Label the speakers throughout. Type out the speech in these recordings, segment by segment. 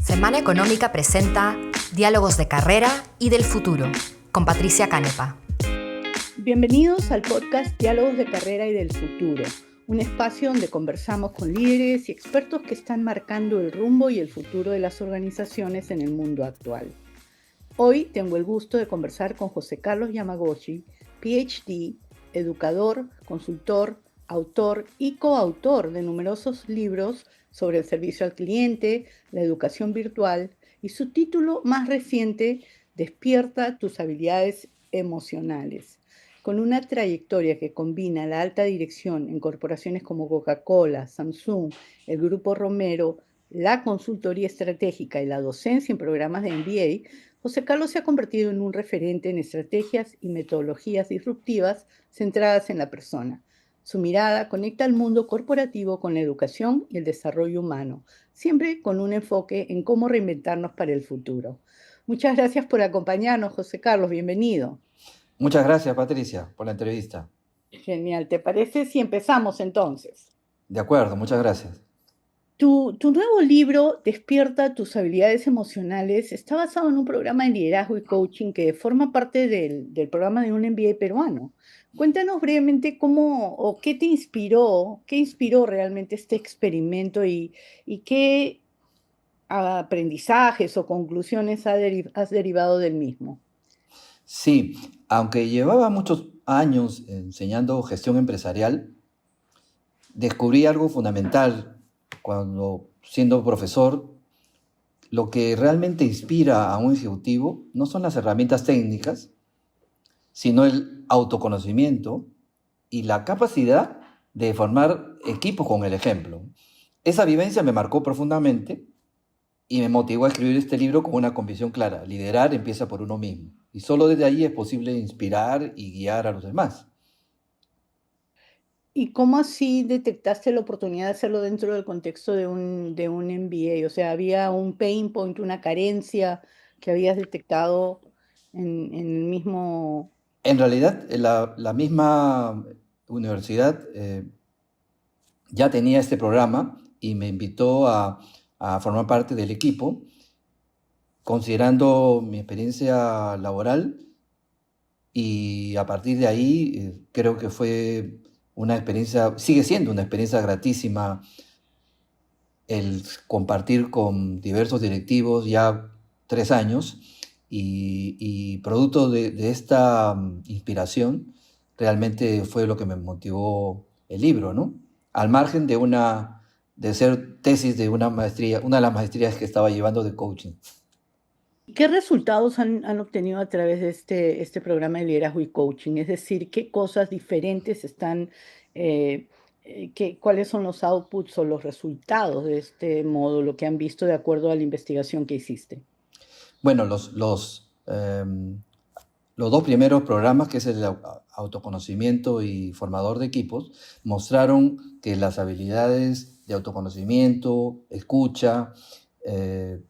Speaker 1: Semana Económica presenta Diálogos de Carrera y del Futuro, con Patricia Canepa.
Speaker 2: Bienvenidos al podcast Diálogos de Carrera y del Futuro, un espacio donde conversamos con líderes y expertos que están marcando el rumbo y el futuro de las organizaciones en el mundo actual. Hoy tengo el gusto de conversar con José Carlos Yamaguchi, PhD, educador, consultor, autor y coautor de numerosos libros sobre el servicio al cliente, la educación virtual y su título más reciente, Despierta tus habilidades emocionales. Con una trayectoria que combina la alta dirección en corporaciones como Coca-Cola, Samsung, el Grupo Romero, la consultoría estratégica y la docencia en programas de MBA, José Carlos se ha convertido en un referente en estrategias y metodologías disruptivas centradas en la persona. Su mirada conecta al mundo corporativo con la educación y el desarrollo humano, siempre con un enfoque en cómo reinventarnos para el futuro. Muchas gracias por acompañarnos, José Carlos. Bienvenido.
Speaker 3: Muchas gracias, Patricia, por la entrevista.
Speaker 2: Genial. ¿Te parece si empezamos entonces?
Speaker 3: De acuerdo, muchas gracias.
Speaker 2: Tu nuevo libro, Despierta tus habilidades emocionales, está basado en un programa de liderazgo y coaching que forma parte del programa de un MBA peruano. Cuéntanos brevemente cómo o qué qué inspiró realmente este experimento y qué aprendizajes o conclusiones has derivado del mismo.
Speaker 3: Sí, aunque llevaba muchos años enseñando gestión empresarial, descubrí algo fundamental cuando, siendo profesor, lo que realmente inspira a un ejecutivo no son las herramientas técnicas, sino el autoconocimiento y la capacidad de formar equipos con el ejemplo. Esa vivencia me marcó profundamente y me motivó a escribir este libro con una convicción clara: liderar empieza por uno mismo, y solo desde ahí es posible inspirar y guiar a los demás.
Speaker 2: ¿Y cómo así detectaste la oportunidad de hacerlo dentro del contexto de un MBA? O sea, ¿había un pain point, una carencia que habías detectado en el mismo?
Speaker 3: En realidad, la misma universidad ya tenía este programa y me invitó a formar parte del equipo, considerando mi experiencia laboral, y a partir de ahí creo que fue una experiencia, sigue siendo una experiencia gratísima el compartir con diversos directivos ya 3 años, y producto de esta inspiración realmente fue lo que me motivó el libro, ¿no? Al margen de ser tesis de una maestría, una de las maestrías que estaba llevando de coaching.
Speaker 2: ¿Qué resultados han obtenido a través de este programa de liderazgo y coaching? Es decir, ¿qué cosas diferentes eh, cuáles son los outputs o los resultados de este módulo que han visto de acuerdo a la investigación que hiciste?
Speaker 3: Bueno, los dos primeros programas, que es el autoconocimiento y formador de equipos, mostraron que las habilidades de autoconocimiento, escucha,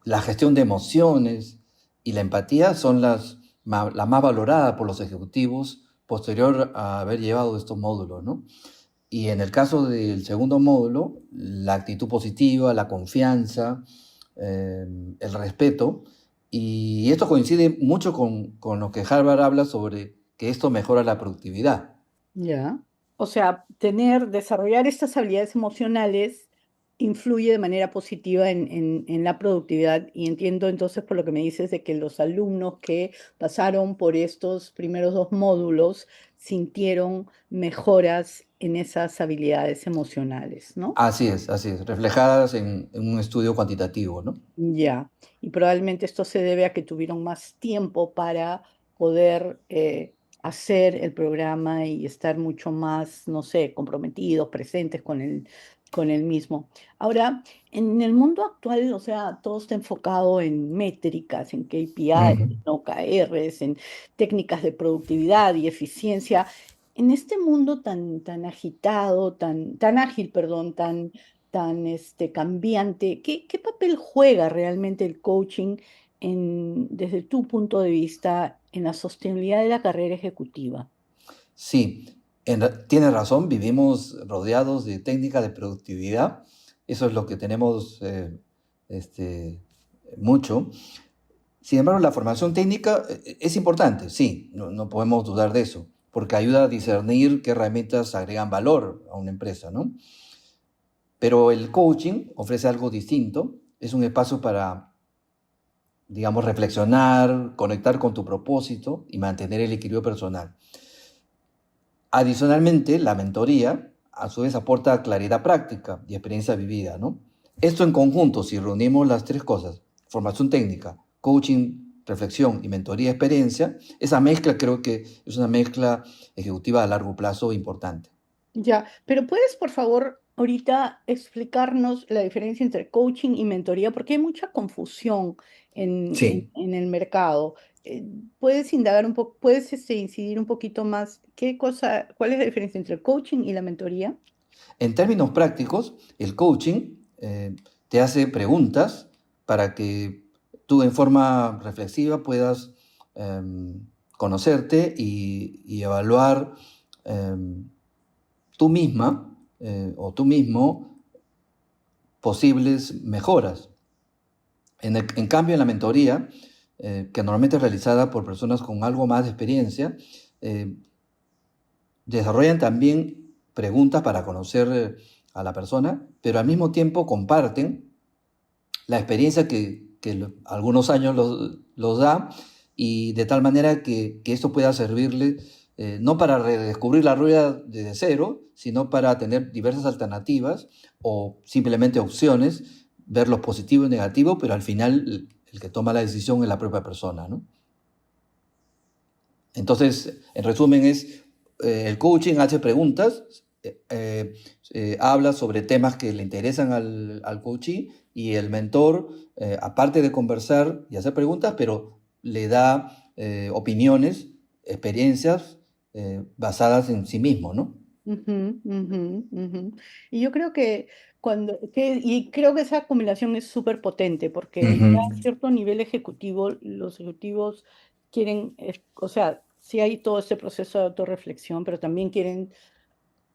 Speaker 3: la gestión de emociones y la empatía son la más valorada por los ejecutivos posterior a haber llevado estos módulos, ¿no? Y en el caso del segundo módulo, la actitud positiva, la confianza, el respeto. Y esto coincide mucho con lo que Harvard habla sobre que esto mejora la productividad.
Speaker 2: Ya. O sea, desarrollar estas habilidades emocionales influye de manera positiva en la productividad, y entiendo entonces por lo que me dices de que los alumnos que pasaron por estos primeros 2 módulos sintieron mejoras en esas habilidades emocionales, ¿no?
Speaker 3: Así es, reflejadas en un estudio cuantitativo, ¿no?
Speaker 2: Ya. Y probablemente esto se debe a que tuvieron más tiempo para poder hacer el programa y estar mucho más, no sé, comprometidos, presentes con el mismo. Ahora, en el mundo actual, o sea, todo está enfocado en métricas, en KPIs,
Speaker 3: Ujú.
Speaker 2: en OKRs, en técnicas de productividad y eficiencia. En este mundo tan agitado, tan ágil, perdón, tan cambiante, ¿qué papel juega realmente el coaching desde tu punto de vista en la sostenibilidad de la carrera ejecutiva?
Speaker 3: Sí, tienes razón, vivimos rodeados de técnicas de productividad. Eso es lo que tenemos este, mucho. Sin embargo, la formación técnica es importante, sí, no podemos dudar de eso, porque ayuda a discernir qué herramientas agregan valor a una empresa, ¿no? Pero el coaching ofrece algo distinto, es un espacio para, digamos, reflexionar, conectar con tu propósito y mantener el equilibrio personal. Adicionalmente, la mentoría a su vez aporta claridad práctica y experiencia vivida, ¿no? Esto en conjunto, si reunimos las tres cosas, formación técnica, coaching, reflexión y mentoría experiencia, esa mezcla creo que es una mezcla ejecutiva a largo plazo importante.
Speaker 2: Ya, pero ¿puedes, por favor, ahorita explicarnos la diferencia entre coaching y mentoría? Porque hay mucha confusión
Speaker 3: Sí.
Speaker 2: en el mercado. ¿Puedes indagar un poco, puedes incidir un poquito más? ¿Cuál es la diferencia entre el coaching y la mentoría?
Speaker 3: En términos prácticos, el coaching te hace preguntas para que tú en forma reflexiva puedas conocerte y evaluar tú misma o tú mismo posibles mejoras. En cambio, en la mentoría, que normalmente es realizada por personas con algo más de experiencia, eh, desarrollan también preguntas para conocer a la persona, pero al mismo tiempo comparten la experiencia que algunos años los da y de tal manera que esto pueda servirle no para redescubrir la rueda desde cero, sino para tener diversas alternativas o simplemente opciones, ver los positivos y negativos, pero al final el que toma la decisión es la propia persona, ¿no? Entonces, en resumen, el coaching hace preguntas, habla sobre temas que le interesan al coachee y el mentor, aparte de conversar y hacer preguntas, pero le da opiniones, experiencias basadas en sí mismo, ¿no?
Speaker 2: Ujú, ujú, ujú. Y yo creo que y creo que esa combinación es súper potente porque ya
Speaker 3: Ujú.
Speaker 2: a cierto nivel ejecutivo, los ejecutivos quieren, o sea, sí hay todo este proceso de autorreflexión, pero también quieren,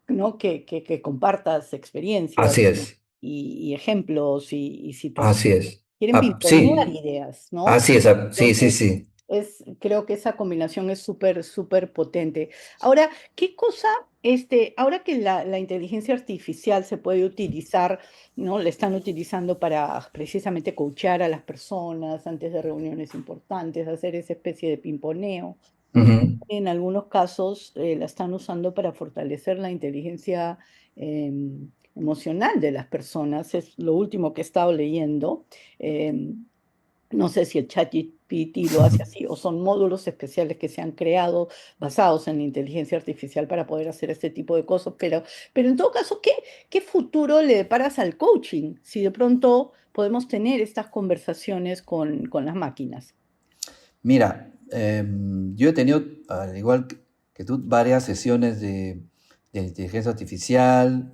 Speaker 2: ¿no? Que compartas experiencias
Speaker 3: Así es,
Speaker 2: y ejemplos y
Speaker 3: así
Speaker 2: situaciones.
Speaker 3: es.
Speaker 2: Quieren
Speaker 3: Ah,
Speaker 2: pimponear
Speaker 3: sí,
Speaker 2: ideas, ¿no?
Speaker 3: así es, sí, sí,
Speaker 2: Entonces,
Speaker 3: sí.
Speaker 2: creo que esa combinación es súper, súper potente. Ahora, ¿qué cosa, ahora que la inteligencia artificial se puede utilizar, ¿no? La están utilizando para precisamente coachear a las personas antes de reuniones importantes, hacer esa especie de pimponeo, ¿no?
Speaker 3: Ujú.
Speaker 2: En algunos casos la están usando para fortalecer la inteligencia emocional de las personas. Es lo último que he estado leyendo. Em, no sé si el ChatGPT lo hace así o son módulos especiales que se han creado basados en la inteligencia artificial para poder hacer este tipo de cosas, pero en todo caso, ¿qué futuro le deparas al coaching si de pronto podemos tener estas conversaciones con las máquinas?
Speaker 3: Mira, yo he tenido, al igual que tú, varias sesiones de inteligencia artificial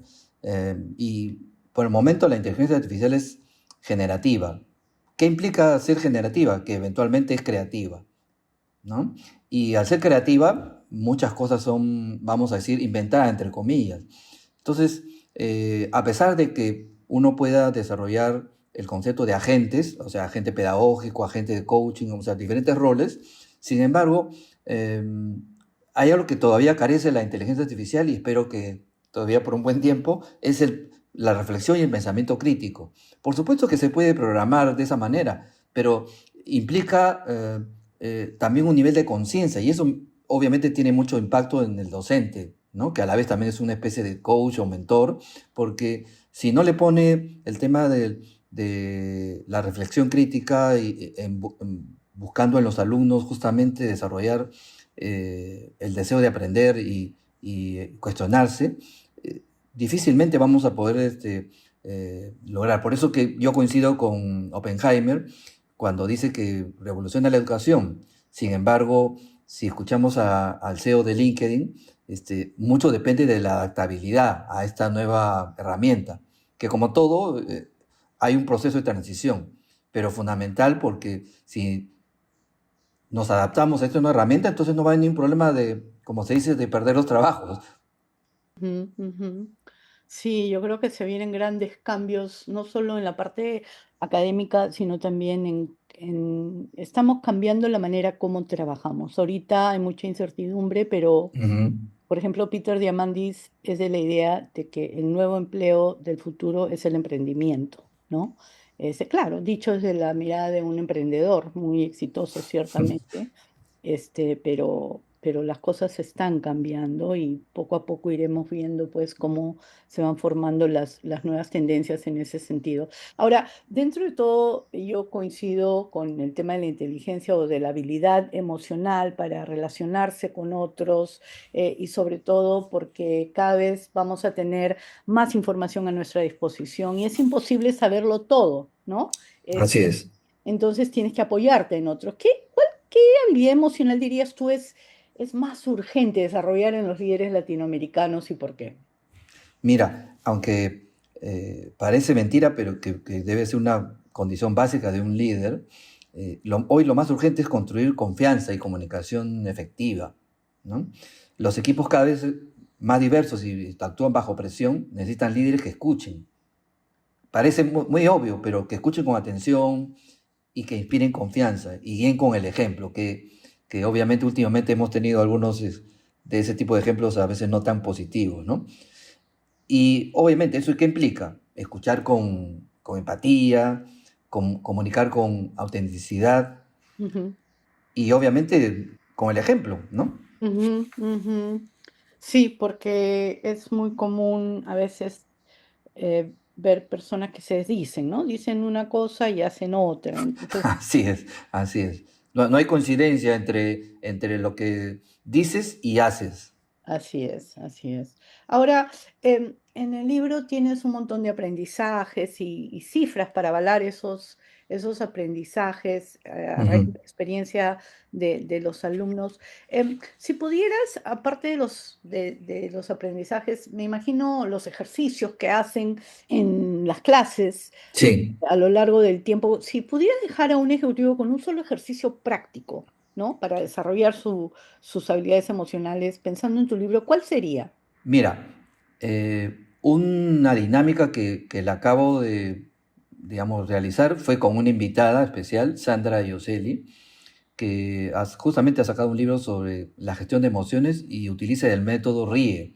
Speaker 3: y por el momento la inteligencia artificial es generativa. ¿Qué implica ser generativa? Que eventualmente es creativa, ¿no? Y al ser creativa, muchas cosas son, vamos a decir, inventadas, entre comillas. Entonces, a pesar de que uno pueda desarrollar el concepto de agentes, o sea, agente pedagógico, agente de coaching, o sea, diferentes roles, sin embargo, eh, hay algo que todavía carece la inteligencia artificial y espero que todavía por un buen tiempo, es la reflexión y el pensamiento crítico. Por supuesto que se puede programar de esa manera, pero implica también un nivel de conciencia y eso obviamente tiene mucho impacto en el docente, ¿no? Que a la vez también es una especie de coach o mentor, porque si no le pone el tema de la reflexión crítica y buscando en los alumnos justamente desarrollar el deseo de aprender y cuestionarse, difícilmente vamos a poder lograr. Por eso que yo coincido con Oppenheimer cuando dice que revoluciona la educación. Sin embargo, si escuchamos al CEO de LinkedIn, mucho depende de la adaptabilidad a esta nueva herramienta, que como todo, hay un proceso de transición, pero fundamental porque si nos adaptamos a esta nueva herramienta, entonces no va a haber ningún problema de, como se dice, de perder los trabajos.
Speaker 2: Ujú, ujú. Sí, yo creo que se vienen grandes cambios, no solo en la parte académica, sino también estamos cambiando la manera como trabajamos. Ahorita hay mucha incertidumbre, pero,
Speaker 3: Ujú.
Speaker 2: por ejemplo, Peter Diamandis es de la idea de que el nuevo empleo del futuro es el emprendimiento, ¿no? Claro, dicho desde la mirada de un emprendedor muy exitoso, ciertamente, pero las cosas están cambiando y poco a poco iremos viendo pues cómo se van formando las nuevas tendencias en ese sentido. Ahora, dentro de todo, yo coincido con el tema de la inteligencia o de la habilidad emocional para relacionarse con otros, y sobre todo porque cada vez vamos a tener más información a nuestra disposición y es imposible saberlo todo, ¿no?
Speaker 3: Así es.
Speaker 2: Entonces tienes que apoyarte en otros. ¿Qué habilidad emocional dirías tú es más urgente desarrollar en los líderes latinoamericanos y por qué?
Speaker 3: Mira, aunque parece mentira, pero que debe ser una condición básica de un líder, hoy lo más urgente es construir confianza y comunicación efectiva, ¿no? Los equipos cada vez más diversos y actúan bajo presión necesitan líderes que escuchen. Parece muy obvio, pero que escuchen con atención y que inspiren confianza y guíen con el ejemplo, que obviamente últimamente hemos tenido algunos de ese tipo de ejemplos a veces no tan positivos, ¿no? Y obviamente, ¿eso qué implica? Escuchar con empatía, comunicar con autenticidad
Speaker 2: Ujú,
Speaker 3: y obviamente con el ejemplo, ¿no?
Speaker 2: ujú, ujú. Sí, porque es muy común a veces ver personas que se dicen, ¿no? Dicen una cosa y hacen otra. Entonces,
Speaker 3: Así es, así es. No hay coincidencia entre lo que dices y haces.
Speaker 2: así es, así es. Ahora, en el libro tienes un montón de aprendizajes y cifras para avalar esos aprendizajes a raíz de
Speaker 3: Ujú.
Speaker 2: la experiencia de los alumnos. Si pudieras, aparte de los aprendizajes, me imagino los ejercicios que hacen en las clases
Speaker 3: Sí,
Speaker 2: a lo largo del tiempo, si pudieras dejar a un ejecutivo con un solo ejercicio práctico, ¿no? Para desarrollar sus habilidades emocionales, pensando en tu libro, ¿cuál sería?
Speaker 3: mira, una dinámica que la acabo de, digamos, realizar fue con una invitada especial, Sandra Ioselli, que justamente ha sacado un libro sobre la gestión de emociones y utiliza el método RIE.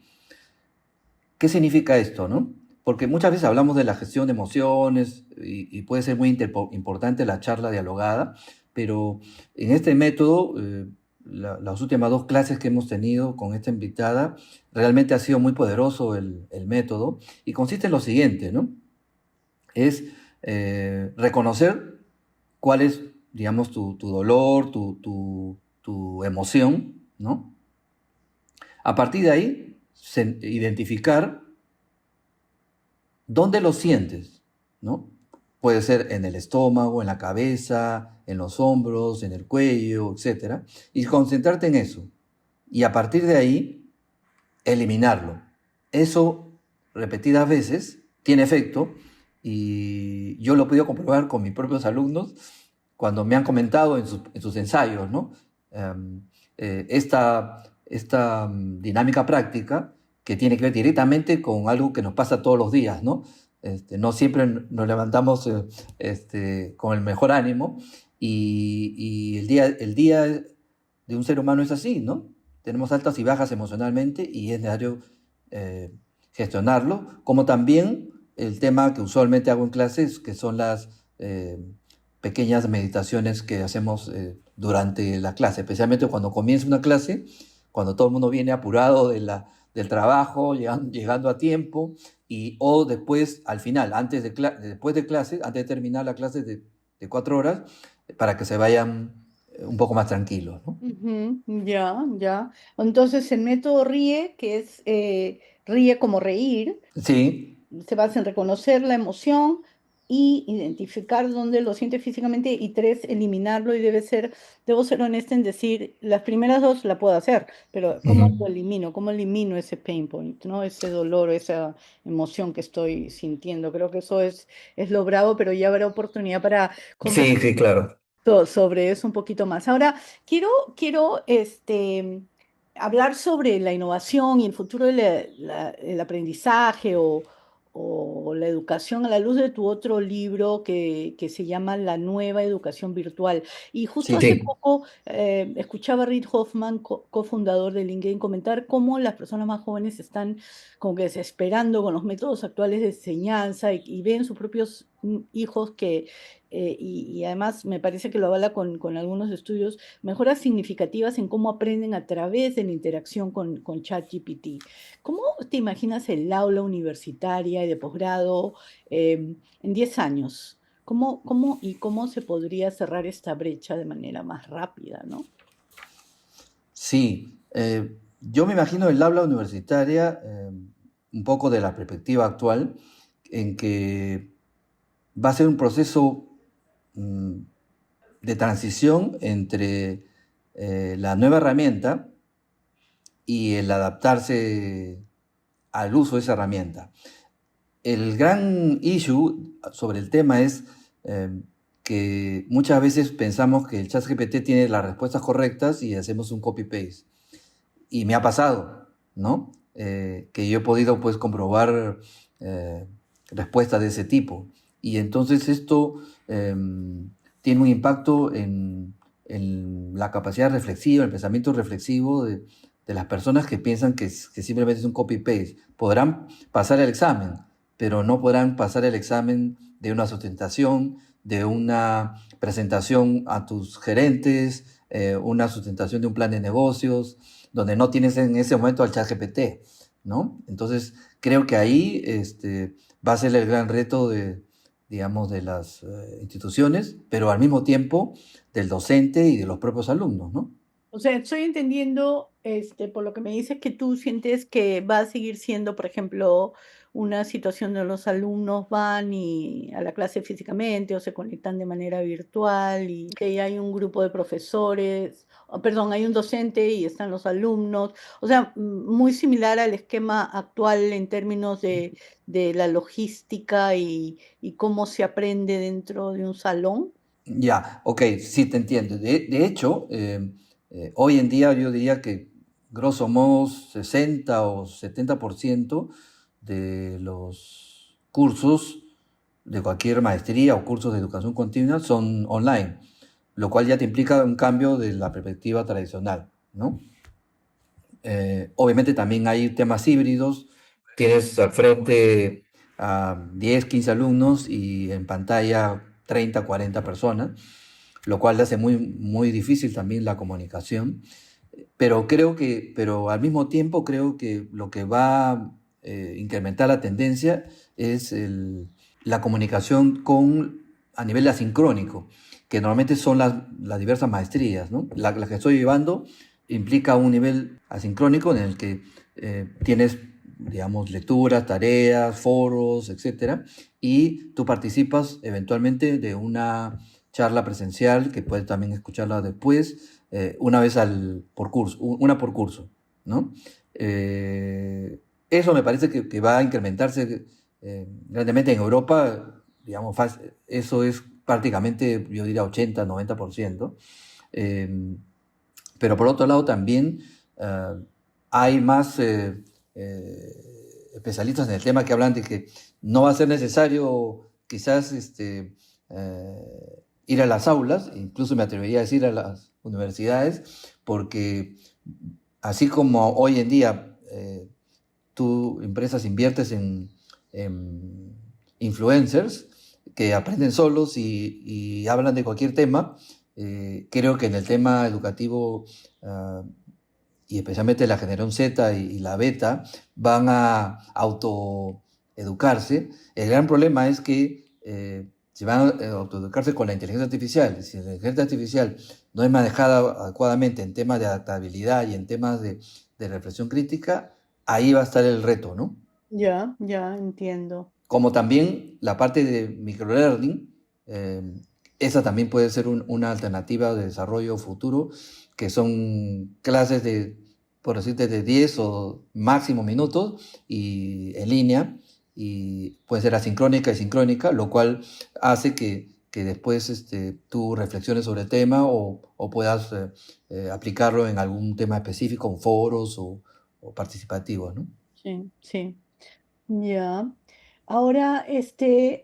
Speaker 3: ¿Qué significa esto, no? Porque muchas veces hablamos de la gestión de emociones y puede ser muy importante la charla dialogada, pero en este método, las últimas dos clases que hemos tenido con esta invitada, realmente ha sido muy poderoso el método y consiste en lo siguiente, ¿no? Es reconocer cuál es, digamos, tu dolor, tu emoción, ¿no? A partir de ahí, identificar dónde lo sientes, ¿no? Puede ser en el estómago, en la cabeza, en los hombros, en el cuello, etcétera, y concentrarte en eso. Y a partir de ahí, eliminarlo. Eso, repetidas veces, tiene efecto y yo lo he podido comprobar con mis propios alumnos cuando me han comentado en sus ensayos, ¿no? Em, esta dinámica práctica que tiene que ver directamente con algo que nos pasa todos los días, ¿no? No siempre nos levantamos con el mejor ánimo y el día de un ser humano es así, ¿no? Tenemos altas y bajas emocionalmente y es necesario eh, gestionarlo, como también el tema que usualmente hago en clases, que son las pequeñas meditaciones que hacemos durante la clase, especialmente cuando comienza una clase, cuando todo el mundo viene apurado del trabajo, llegando a tiempo, o después, al final, después de clase, antes de terminar la clase de 4 horas, para que se vayan un poco más tranquilos, ¿no?
Speaker 2: Ujú, ya, ya. Entonces, el método RIE, que es ríe como reír,
Speaker 3: Sí,
Speaker 2: se basa en reconocer la emoción y identificar dónde lo siente físicamente y tres, eliminarlo y debo ser honesta en decir, las primeras dos la puedo hacer, pero ¿cómo
Speaker 3: ujú.
Speaker 2: lo elimino? ¿Cómo elimino ese pain point, ¿no? Ese dolor, esa emoción que estoy sintiendo. Creo que eso es lo bravo, pero ya habrá oportunidad para
Speaker 3: Sí,
Speaker 2: conversar
Speaker 3: sí, claro.
Speaker 2: sobre eso un poquito más. Ahora, quiero hablar sobre la innovación y el futuro del aprendizaje o la educación a la luz de tu otro libro que se llama La nueva educación virtual. Y justo
Speaker 3: Sí,
Speaker 2: hace
Speaker 3: sí.
Speaker 2: poco escuchaba a Reid Hoffman, cofundador de LinkedIn, comentar cómo las personas más jóvenes están como que desesperando con los métodos actuales de enseñanza y ven sus propios hijos y además me parece que lo avala con algunos estudios, mejoras significativas en cómo aprenden a través de la interacción con ChatGPT. ¿Cómo te imaginas el aula universitaria y de posgrado en 10 años? ¿Cómo se podría cerrar esta brecha de manera más rápida, ¿no?
Speaker 3: Sí, yo me imagino el aula universitaria un poco de la perspectiva actual, en que va a ser un proceso mm, de transición entre la nueva herramienta y el adaptarse al uso de esa herramienta. El gran issue sobre el tema es que muchas veces pensamos que el ChatGPT tiene las respuestas correctas y hacemos un copy-paste. Y me ha pasado, ¿no? Que yo he podido, pues, comprobar respuestas de ese tipo. Y entonces esto tiene un impacto en la capacidad reflexiva, el pensamiento reflexivo de las personas que piensan que simplemente es un copy-paste. Podrán pasar el examen, pero no podrán pasar el examen de una sustentación, de una presentación a tus gerentes, una sustentación de un plan de negocios, donde no tienes en ese momento al ChatGPT, ¿no? Entonces, creo que ahí va a ser el gran reto digamos, de las instituciones, pero al mismo tiempo del docente y de los propios alumnos, ¿no?
Speaker 2: O sea, estoy entendiendo, por lo que me dices, que tú sientes que va a seguir siendo, por ejemplo, una situación donde los alumnos van a la clase físicamente o se conectan de manera virtual y que hay un grupo de profesores, perdón, hay un docente y están los alumnos. O sea, muy similar al esquema actual en términos de la logística y cómo se aprende dentro de un salón.
Speaker 3: Ya, ok, sí te entiendo. De hecho, hoy en día yo diría que grosso modo 60 o 70% de los cursos de cualquier maestría o cursos de educación continua son online, lo cual ya te implica un cambio de la perspectiva tradicional, ¿no? Obviamente también hay temas híbridos. Tienes al frente a 10, 15 alumnos y en pantalla 30, 40 personas, lo cual hace muy, muy difícil también la comunicación. Pero al mismo tiempo creo que lo que va a incrementar la tendencia es la comunicación a nivel asincrónico, que normalmente son las diversas maestrías, ¿no? La que estoy llevando implica un nivel asincrónico en el que tienes, digamos, lecturas, tareas, foros, etcétera, y tú participas eventualmente de una charla presencial que puedes también escucharla después, una vez por curso, una por curso, ¿no? Eso me parece que va a incrementarse grandemente en Europa, digamos, eso es prácticamente, yo diría, 80-90%. Eh, pero por otro lado también hay más especialistas en el tema que hablan de que no va a ser necesario quizás ir a las aulas, incluso me atrevería a decir a las universidades, porque así como hoy en día tú, empresas, inviertes en influencers que aprenden solos y hablan de cualquier tema, creo que en el tema educativo y especialmente la generación Z y la beta van a autoeducarse. El gran problema es que se van a autoeducarse con la inteligencia artificial. Si la inteligencia artificial no es manejada adecuadamente en temas de adaptabilidad y en temas de reflexión crítica, ahí va a estar el reto, ¿no?
Speaker 2: Ya, ya entiendo.
Speaker 3: Como también la parte de microlearning, esa también puede ser una alternativa de desarrollo futuro, que son clases por decirte, de 10 o máximo minutos y en línea, y puede ser asincrónica y sincrónica, lo cual hace que después tú reflexiones sobre el tema o puedas aplicarlo en algún tema específico, en foros o participativos, ¿no?
Speaker 2: Sí, sí. Ya. Ahora,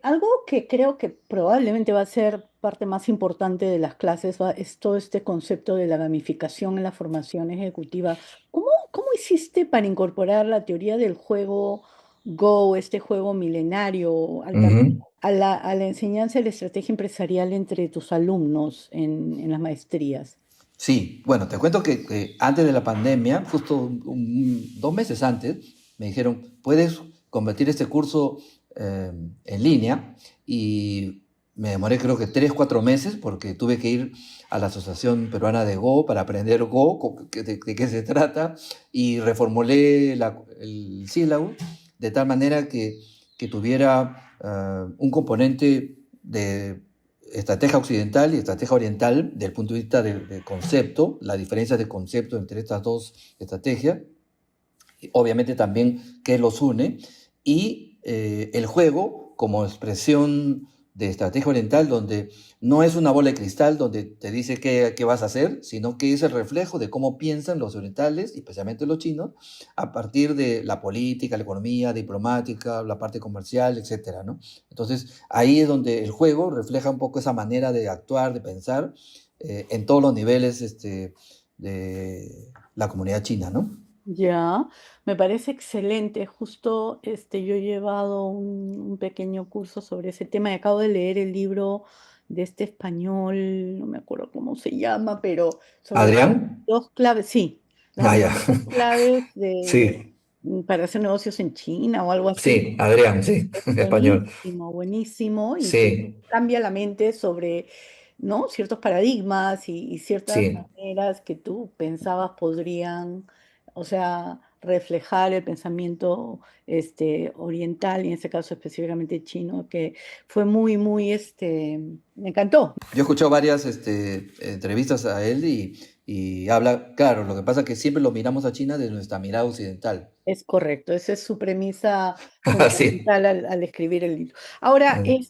Speaker 2: algo que creo que probablemente va a ser parte más importante de las clases es todo este concepto de la gamificación en la formación ejecutiva. ¿Cómo hiciste para incorporar la teoría del juego Go, este juego milenario,
Speaker 3: Ujú.
Speaker 2: a la enseñanza de la estrategia empresarial entre tus alumnos en las maestrías?
Speaker 3: Sí, bueno, te cuento que antes de la pandemia, justo 2 meses antes, me dijeron, puedes convertir este curso en línea y me demoré creo que 3, 4 meses porque tuve que ir a la Asociación Peruana de Go para aprender Go, de qué se trata, y reformulé el sílabo de tal manera que tuviera un componente de estrategia occidental y estrategia oriental del punto de vista del concepto, la diferencia de concepto entre estas dos estrategias, obviamente también qué los une, y el juego como expresión de estrategia oriental, donde no es una bola de cristal donde te dice qué vas a hacer, sino que es el reflejo de cómo piensan los orientales, especialmente los chinos, a partir de la política, la economía, diplomática, la parte comercial, etcétera, ¿no? Entonces, ahí es donde el juego refleja un poco esa manera de actuar, de pensar, en todos los niveles de la comunidad china, ¿no?
Speaker 2: Ya, me parece excelente. Justo yo he llevado un pequeño curso sobre ese tema y acabo de leer el libro de este español, no me acuerdo cómo se llama, pero sobre las
Speaker 3: Adrián.
Speaker 2: dos claves, sí, las
Speaker 3: Ah, ya.
Speaker 2: dos claves
Speaker 3: Sí,
Speaker 2: para hacer negocios en China o algo así.
Speaker 3: sí, Adrián, sí,
Speaker 2: Es
Speaker 3: español.
Speaker 2: buenísimo, buenísimo y que
Speaker 3: Sí,
Speaker 2: cambia la mente sobre, ¿no? Ciertos paradigmas y ciertas
Speaker 3: sí.
Speaker 2: maneras que tú pensabas podrían, o sea, reflejar el pensamiento oriental y en este caso específicamente chino, que fue muy, me encantó.
Speaker 3: Yo he escuchado varias entrevistas a él y habla, claro, lo que pasa es que siempre lo miramos a China desde nuestra mirada occidental.
Speaker 2: Es correcto, esa es su premisa
Speaker 3: Sí,
Speaker 2: fundamental al escribir el libro. Ahora,
Speaker 3: eh,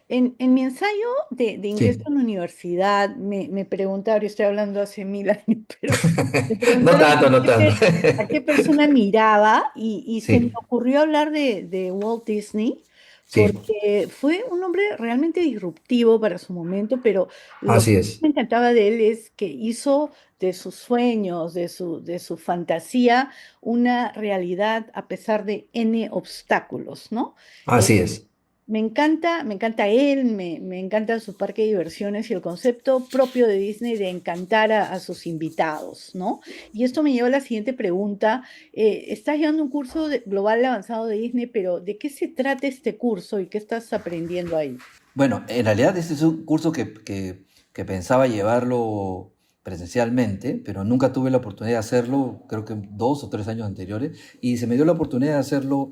Speaker 2: en mi ensayo de ingreso
Speaker 3: sí.
Speaker 2: a la universidad, me preguntaron, estoy hablando hace 1000 años, pero me
Speaker 3: No
Speaker 2: preguntaron
Speaker 3: tanto, no tanto.
Speaker 2: a qué persona miraba y se me
Speaker 3: Sí,
Speaker 2: ocurrió hablar de Walt Disney,
Speaker 3: sí,
Speaker 2: porque fue un hombre realmente disruptivo para su momento, pero lo que
Speaker 3: así es.
Speaker 2: me encantaba de él es que hizo de sus sueños, de su fantasía, una realidad a pesar de N obstáculos, ¿no? Eh,
Speaker 3: Así es.
Speaker 2: me encanta él, me encanta su parque de diversiones y el concepto propio de Disney de encantar a sus invitados, ¿no? Y esto me lleva a la siguiente pregunta. Estás llevando un curso global avanzado de Disney, pero ¿de qué se trata este curso y qué estás aprendiendo ahí?
Speaker 3: Bueno, en realidad este es un curso que pensaba llevarlo presencialmente, pero nunca tuve la oportunidad de hacerlo, creo que 2 o 3 años anteriores, y se me dio la oportunidad de hacerlo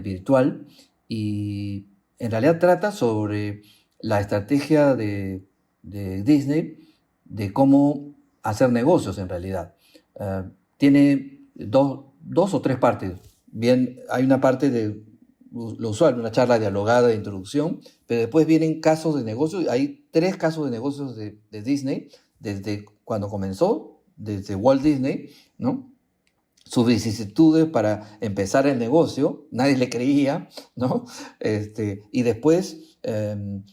Speaker 3: virtual, y en realidad trata sobre la estrategia de Disney, de cómo hacer negocios en realidad. Tiene dos o tres partes. Bien, hay una parte de lo usual, una charla dialogada de introducción, pero después vienen casos de negocios. Hay 3 casos de negocios de Disney, desde cuando comenzó, desde Walt Disney, ¿no? Sus vicisitudes para empezar el negocio, nadie le creía, ¿no? Y después,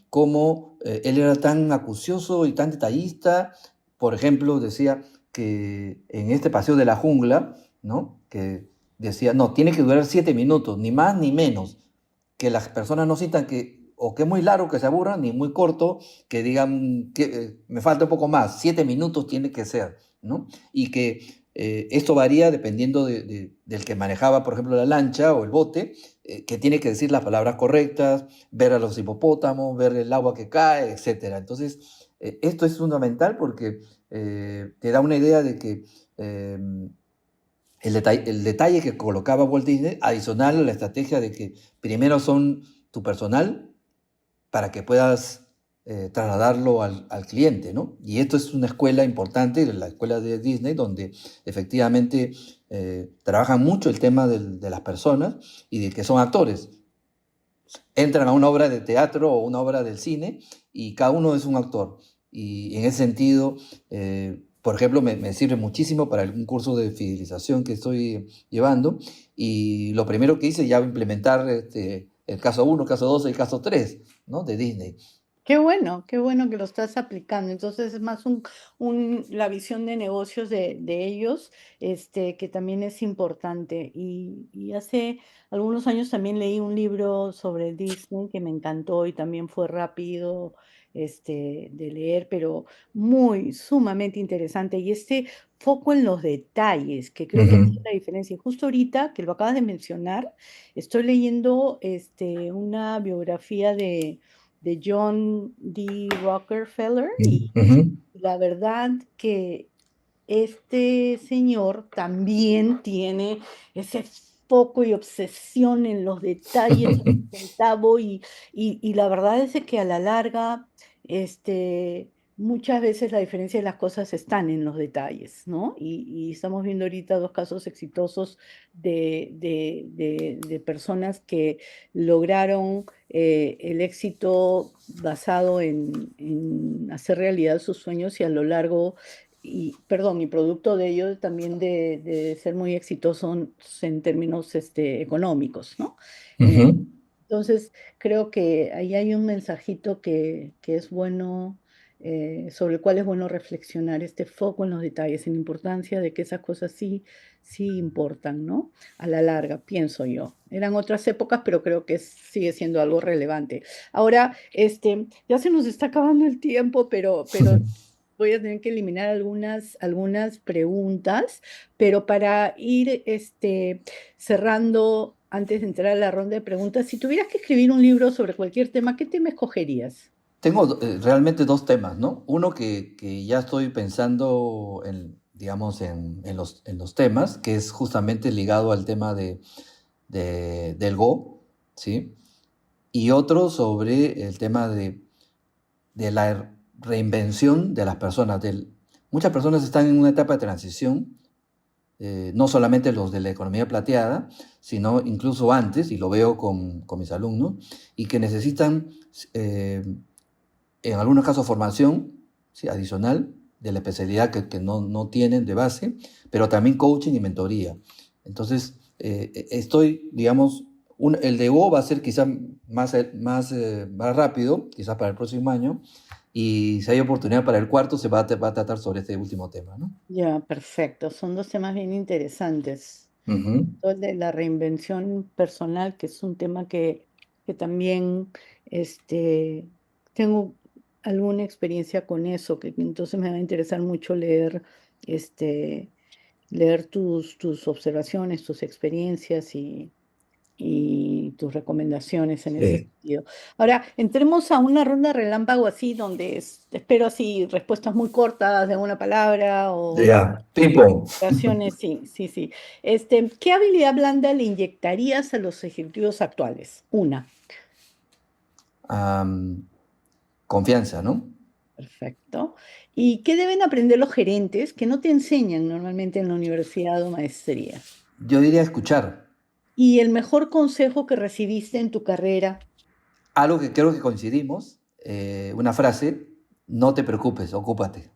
Speaker 3: cómo él era tan acucioso y tan detallista. Por ejemplo, decía que en este paseo de la jungla, ¿no? Que decía, no, tiene que durar 7 minutos, ni más ni menos, que las personas no sientan que, o que es muy largo, que se aburran, ni muy corto, que digan que me falta un poco más, 7 minutos tiene que ser, ¿no? Y que esto varía dependiendo del que manejaba, por ejemplo, la lancha o el bote, que tiene que decir las palabras correctas, ver a los hipopótamos, ver el agua que cae, etcétera. Entonces, esto es fundamental porque te da una idea de que el detalle que colocaba Walt Disney, adicional a la estrategia de que primero son tu personal para que puedas trasladarlo al cliente, ¿no? Y esto es una escuela importante, la escuela de Disney, donde efectivamente trabajan mucho el tema de las personas y de que son actores. Entran a una obra de teatro o una obra del cine y cada uno es un actor. Y en ese sentido, por ejemplo, me sirve muchísimo para un curso de fidelización que estoy llevando. Y lo primero que hice ya implementar el caso 1, el caso 2 y el caso 3, ¿no? De Disney.
Speaker 2: Qué bueno que lo estás aplicando. Entonces es más la visión de negocios de ellos, que también es importante. Y hace algunos años también leí un libro sobre Disney que me encantó y también fue rápido, de leer, pero sumamente interesante. Y este foco en los detalles, que creo que hace
Speaker 3: Ujú,
Speaker 2: la diferencia. Y justo ahorita que lo acabas de mencionar, estoy leyendo, una biografía de John D. Rockefeller y
Speaker 3: ujú.
Speaker 2: la verdad que este señor también tiene ese foco y obsesión en los detalles, en el centavo y la verdad es de que a la larga, muchas veces la diferencia de las cosas están en los detalles, ¿no? Y estamos viendo ahorita dos casos exitosos de personas que lograron el éxito basado en hacer realidad sus sueños y a lo largo y producto de ello también de ser muy exitosos en términos económicos, ¿no? Eh,
Speaker 3: Ujú.
Speaker 2: entonces, creo que ahí hay un mensajito que es bueno, sobre el cual es bueno reflexionar, este foco en los detalles, en la importancia de que esas cosas sí importan, ¿no? A la larga, pienso yo. Eran otras épocas, pero creo que sigue siendo algo relevante. Ahora, ya se nos está acabando el tiempo, pero voy a tener que eliminar algunas preguntas, pero para ir cerrando, antes de entrar a la ronda de preguntas, si tuvieras que escribir un libro sobre cualquier tema, ¿qué tema escogerías?
Speaker 3: Tengo realmente dos temas, ¿no? Uno que ya estoy pensando digamos, en los temas, que es justamente ligado al tema del Go, ¿sí? Y otro sobre el tema de la reinvención de las personas. Muchas personas están en una etapa de transición, no solamente los de la economía plateada, sino incluso antes, y lo veo con mis alumnos, y que necesitan, eh, en algunos casos, formación, ¿sí?, adicional de la especialidad que no tienen de base, pero también coaching y mentoría. Entonces, estoy, digamos, el de Go va a ser quizás más rápido, quizás para el próximo año, y si hay oportunidad para el cuarto, va a tratar sobre este último tema, ¿no?
Speaker 2: Ya, perfecto. Son dos temas bien interesantes.
Speaker 3: Ujú.
Speaker 2: Todo el de la reinvención personal, que es un tema que también tengo alguna experiencia con eso, que entonces me va a interesar mucho este, leer tus observaciones, tus experiencias y tus recomendaciones en ese
Speaker 3: Sí.
Speaker 2: sentido. Ahora, entremos a una ronda relámpago así, donde espero así respuestas muy cortas de una palabra o
Speaker 3: Ya, ping pong.
Speaker 2: oraciones, sí, sí, sí. ¿Qué habilidad blanda le inyectarías a los ejecutivos actuales? Una.
Speaker 3: Am, Confianza, ¿no?
Speaker 2: Perfecto. ¿Y qué deben aprender los gerentes que no te enseñan normalmente en la universidad o maestría?
Speaker 3: Yo diría escuchar.
Speaker 2: ¿Y el mejor consejo que recibiste en tu carrera?
Speaker 3: Algo que creo que coincidimos, una frase: no te preocupes, ocúpate.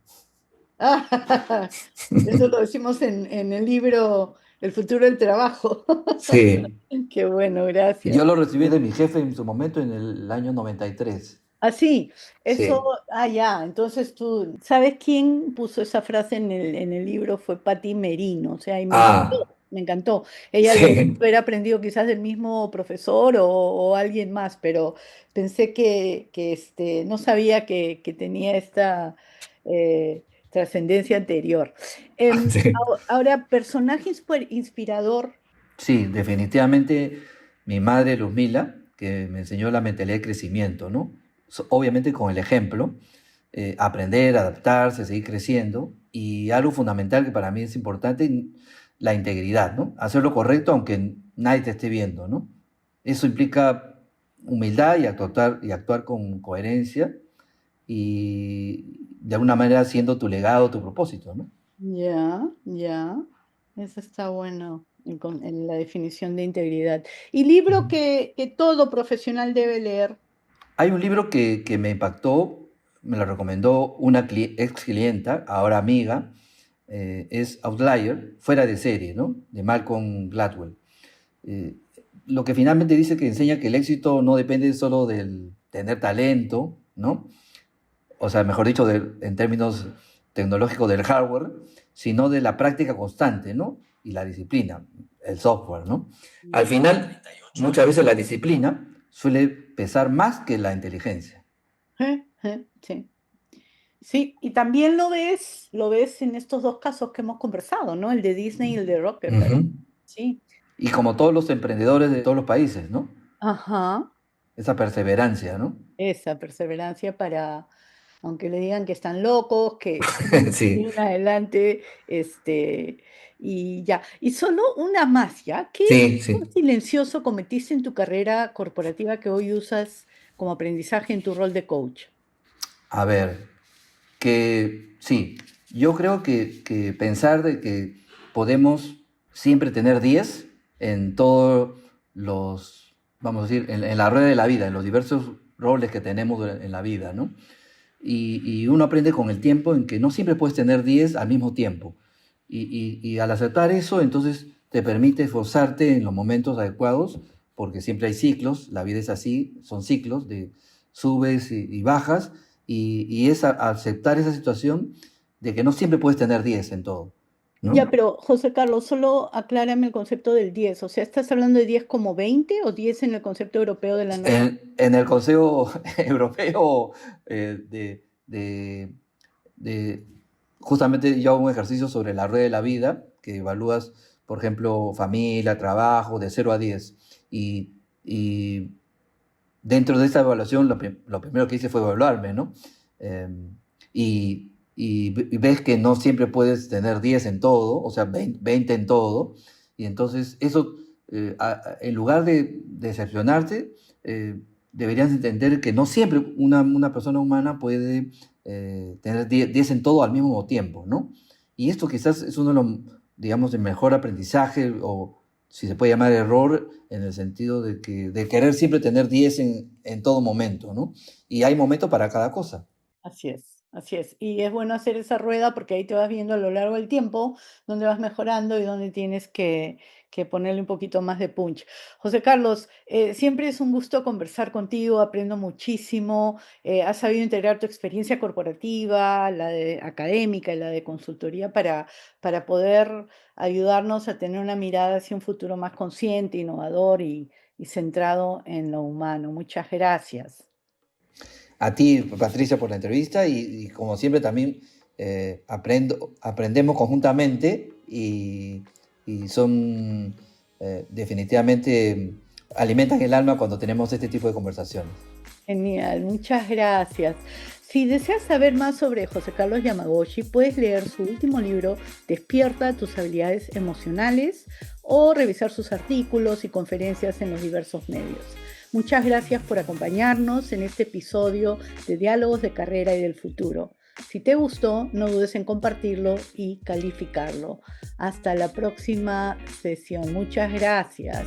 Speaker 2: Eso lo decimos en el libro El futuro del trabajo.
Speaker 3: Sí.
Speaker 2: Qué bueno, gracias.
Speaker 3: Yo lo recibí de mi jefe en su momento en el año 93.
Speaker 2: Así, eso,
Speaker 3: Sí.
Speaker 2: ya, entonces tú, ¿sabes quién puso esa frase en el libro? Fue Patti Merino, o sea, y me encantó,
Speaker 3: Ah,
Speaker 2: me encantó. Ella lo debe
Speaker 3: sí.
Speaker 2: haber aprendido quizás del mismo profesor o alguien más, pero pensé que no sabía que tenía esta trascendencia anterior.
Speaker 3: Sí.
Speaker 2: Ahora, personaje inspirador.
Speaker 3: Sí, definitivamente mi madre Luzmila, que me enseñó la mentalidad de crecimiento, ¿no? Obviamente con el ejemplo, aprender, adaptarse, seguir creciendo, y algo fundamental que para mí es importante, la integridad, ¿no? Hacer lo correcto aunque nadie te esté viendo, ¿no? Eso implica humildad y actuar con coherencia y de alguna manera haciendo tu legado, tu propósito, ¿no?
Speaker 2: Ya, ya, eso está bueno en la definición de integridad. Y libro
Speaker 3: Ujú.
Speaker 2: que todo profesional debe leer.
Speaker 3: Hay un libro que me impactó, me lo recomendó una ex clienta, ahora amiga, es Outlier, fuera de serie, ¿no? De Malcolm Gladwell. Eh, lo que finalmente dice que enseña que el éxito no depende solo del tener talento, ¿no? O sea, mejor dicho, en términos tecnológicos del hardware, sino de la práctica constante, ¿no? Y la disciplina, el software, ¿no? Al final, muchas veces la disciplina suele pesar más que la inteligencia.
Speaker 2: Sí. Sí, y también lo ves en estos dos casos que hemos conversado, ¿no? El de Disney y el de Rockefeller.
Speaker 3: Ujú.
Speaker 2: Sí.
Speaker 3: Y como todos los emprendedores de todos los países, ¿no?
Speaker 2: Ajá.
Speaker 3: Esa perseverancia, ¿no?
Speaker 2: Esa perseverancia para, aunque le digan que están locos, que
Speaker 3: Sí,
Speaker 2: siguen adelante, y ya. Y solo una más, ¿ya? ¿Qué
Speaker 3: sí,
Speaker 2: error
Speaker 3: sí.
Speaker 2: silencioso cometiste en tu carrera corporativa que hoy usas como aprendizaje en tu rol de coach?
Speaker 3: A ver, que sí, yo creo que pensar de que podemos siempre tener 10 en todos los, vamos a decir, en la rueda de la vida, en los diversos roles que tenemos en la vida, ¿no? Y uno aprende con el tiempo en que no siempre puedes tener 10 al mismo tiempo. Y al aceptar eso, entonces te permite esforzarte en los momentos adecuados, porque siempre hay ciclos, la vida es así, son ciclos de subes y bajas, y es aceptar esa situación de que no siempre puedes tener 10 en todo,
Speaker 2: Ya,
Speaker 3: ¿no?
Speaker 2: pero José Carlos, solo aclárame el concepto del 10. O sea, ¿estás hablando de 10 como 20 o 10 en el concepto europeo de la nueva?
Speaker 3: En el Consejo Europeo de justamente yo hago un ejercicio sobre la rueda de la vida, que evalúas, por ejemplo, familia, trabajo, de 0 a 10. Y dentro de esa evaluación, lo primero que hice fue evaluarme, ¿no? Eh, y ves que no siempre puedes tener 10 en todo, o sea, 20 en todo. Y entonces eso, en lugar de decepcionarte, deberías entender que no siempre una persona humana puede tener 10 en todo al mismo tiempo, ¿no? Y esto quizás es uno de los, digamos, el mejor aprendizaje o si se puede llamar error en el sentido de querer siempre tener 10 en todo momento, ¿no? Y hay momentos para cada cosa.
Speaker 2: Así es, así es. Y es bueno hacer esa rueda porque ahí te vas viendo a lo largo del tiempo dónde vas mejorando y dónde tienes que ponerle un poquito más de punch. José Carlos, siempre es un gusto conversar contigo, aprendo muchísimo. Has sabido integrar tu experiencia corporativa, la de académica y la de consultoría para poder ayudarnos a tener una mirada hacia un futuro más consciente, innovador y centrado en lo humano. Muchas gracias.
Speaker 3: A ti, Patricia, por la entrevista y como siempre también aprendemos conjuntamente y son definitivamente alimentan el alma cuando tenemos este tipo de conversaciones.
Speaker 2: Genial, muchas gracias. Si deseas saber más sobre José Carlos Yamagoshi, puedes leer su último libro, Despierta tus habilidades emocionales, o revisar sus artículos y conferencias en los diversos medios. Muchas gracias por acompañarnos en este episodio de Diálogos de Carrera y del Futuro. Si te gustó, no dudes en compartirlo y calificarlo. Hasta la próxima sesión. Muchas gracias.